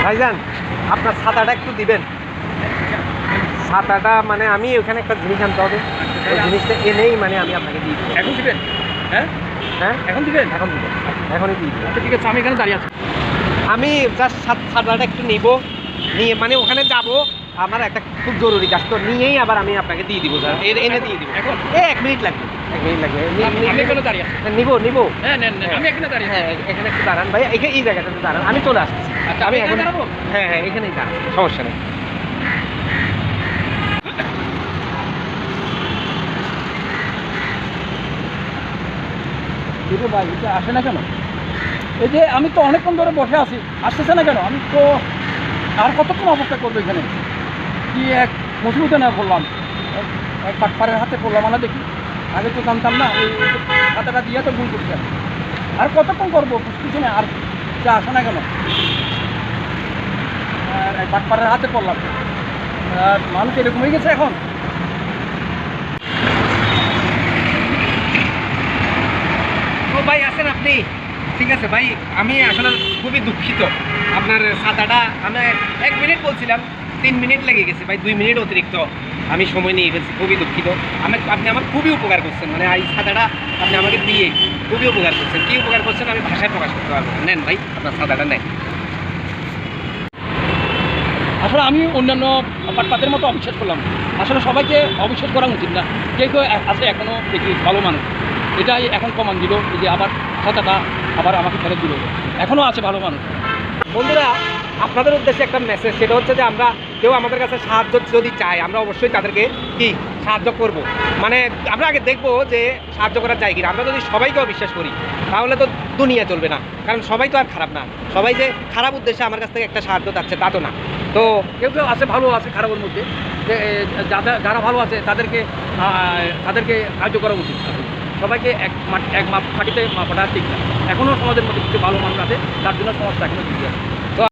ভাইজান আপনার ছাতাটা একটু দিবেন। ছাতাটা মানে আমি ওখানে একটা জিনিস আনতে হবে, ওই জিনিসটা এনেই মানে আমি আপনাকে দিয়ে দেবো। এখন দিবেন? হ্যাঁ হ্যাঁ এখন দিবেন? এখন দিবেন, এখনই দিয়ে দেবো। আচ্ছা ঠিক আছে, আমি এখানে দাঁড়িয়ে আছি। আমি জাস্ট ছাতাটা একটু নিব, নিয়ে মানে ওখানে যাব, আমার একটা খুব জরুরি কাজ, তো নিয়েই আবার আমি আপনাকে দিয়ে দিব স্যার, এনে দিয়ে দিব। এখন 1 মিনিট লাগবে, 1 মিনিট লাগবে। আমি এখানে দাঁড়িয়ে আছি। নিব নিব। হ্যাঁ নেন নেন, আমি এখানে দাঁড়িয়ে আছি। হ্যাঁ এখানে একটু দাঁড়ান ভাই, এই জায়গাটাতে দাঁড়ান, আমি চলে আসছি। আচ্ছা আমি এখন দাঁড়াবো? হ্যাঁ হ্যাঁ এখানেই দাঁড়ান, সমস্যা নেই। ভাই এটা আসে না কেন? এই যে আমি তো অনেকক্ষণ ধরে বসে আছি, আসতেছে না কেন? আমি তো আর কতক্ষণ অপেক্ষা করবো এখানে? কি এক মুসলিমতে না বললাম, এক পাটপাড়ের হাতে পড়লাম, আমরা দেখি আগে তো জানতাম না, এই খাতাটা দিয়ে তো ভুল করছি। আর কতক্ষণ করবো বুঝতেছি না, আর যা আসে না কেন? আর এক পাটপাড়ের হাতে পড়লাম, আর মানুষ এরকম হয়ে গেছে এখন। ও ভাই আছেন আপনি? ঠিক আছে ভাই, আমি আসলে খুবই দুঃখিত। আপনার ছাতাটা আমি 1 মিনিট বলছিলাম, 3 মিনিট লেগে গেছে ভাই, 2 মিনিট অতিরিক্ত আমি সময় নিয়ে ফেলছি, খুবই দুঃখিত। আপনি আমার খুবই উপকার করছেন, মানে এই ছাতাটা আপনি আমাকে দিয়ে খুবই উপকার করছেন। কী উপকার করছেন আমি ভাষায় প্রকাশ করতে পারবো না। নেন ভাই আপনার ছাতাটা নেন। আসলে আমি অন্যান্য পাটপাতের মতো অবিশ্বাস করলাম, আসলে সবাইকে অবিশ্বাস করা উচিত না। কেউ কেউ আছে এখনও দেখি ভালো মানুষ, এটাই এখন প্রমাণ দিল যে আবার কথাটা আবার আমাকে ফেরত দিল, এখনও আছে ভালো মানুষ। বন্ধুরা, আপনাদের উদ্দেশ্যে একটা মেসেজ, সেটা হচ্ছে যে আমরা কেউ আমাদের কাছে সাহায্য যদি চায়, আমরা অবশ্যই তাদেরকে কি সাহায্য করব। মানে আমরা আগে দেখবো যে সাহায্য করার যায় কিনা। আমরা যদি সবাইকে অবিশ্বাস করি তাহলে তো দুনিয়া চলবে না, কারণ সবাই তো আর খারাপ না। সবাই যে খারাপ উদ্দেশ্যে আমার কাছ থেকে একটা সাহায্য চাচ্ছে তা তো না। তো কেউ কেউ আছে ভালো আছে খারাপের মধ্যে, যে যারা ভালো আছে তাদেরকে সাহায্য করা উচিত। সবাইকে এক মাপ খাটিতে মাপাটা ঠিক না। এখনও সমাজের মধ্যে কিছু ভালো মানুষ আছে, তার জন্য সমাজটা এখনও ঠিক আছে।